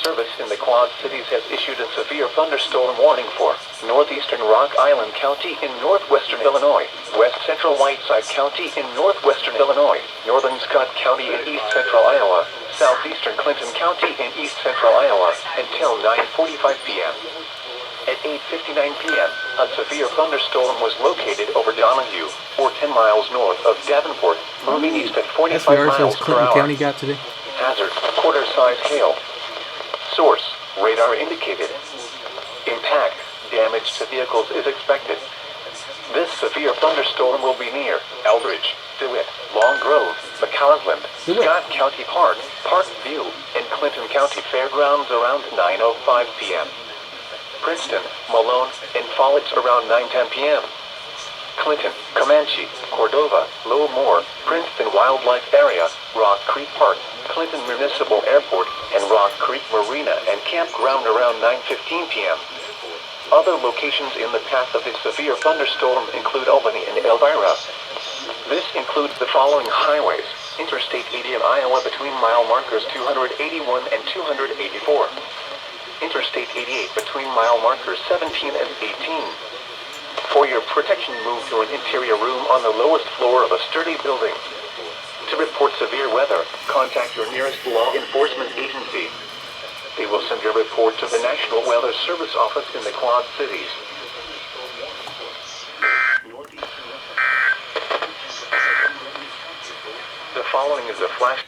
Service in the Quad Cities has issued a severe thunderstorm warning for northeastern Rock Island County in northwestern Illinois, west central Whiteside County in northwestern Illinois, northern Scott County in east central Iowa, southeastern Clinton County in east central Iowa, until 9:45 p.m. At 8:59 p.m., a severe thunderstorm was located over Donahue, or 10 miles north of Davenport, moving east at 45 miles per hour. Clinton County got today? Hazard, quarter-size hail. Source, radar indicated. Impact, damage to vehicles is expected. This severe thunderstorm will be near Eldridge, DeWitt, Long Grove, McCausland, Scott County Park, Park View, and Clinton County Fairgrounds around 9:05 p.m. Princeton, Malone, and Follett around 9:10 p.m. Clinton, Comanche, Cordova, Low Moor, Princeton Wildlife Area, Rock Creek Park, Clinton Municipal Airport, and Rock Creek Marina and Campground around 9:15 p.m. Other locations in the path of this severe thunderstorm include Albany and Elvira. This includes the following highways: Interstate 80 in Iowa between mile markers 281 and 284. Interstate 88 between mile markers 17 and 18. For your protection, move to an interior room on the lowest floor of a sturdy building. To report severe weather, contact your nearest law enforcement agency. They will send your report to the National Weather Service office in the Quad Cities. The following is a flash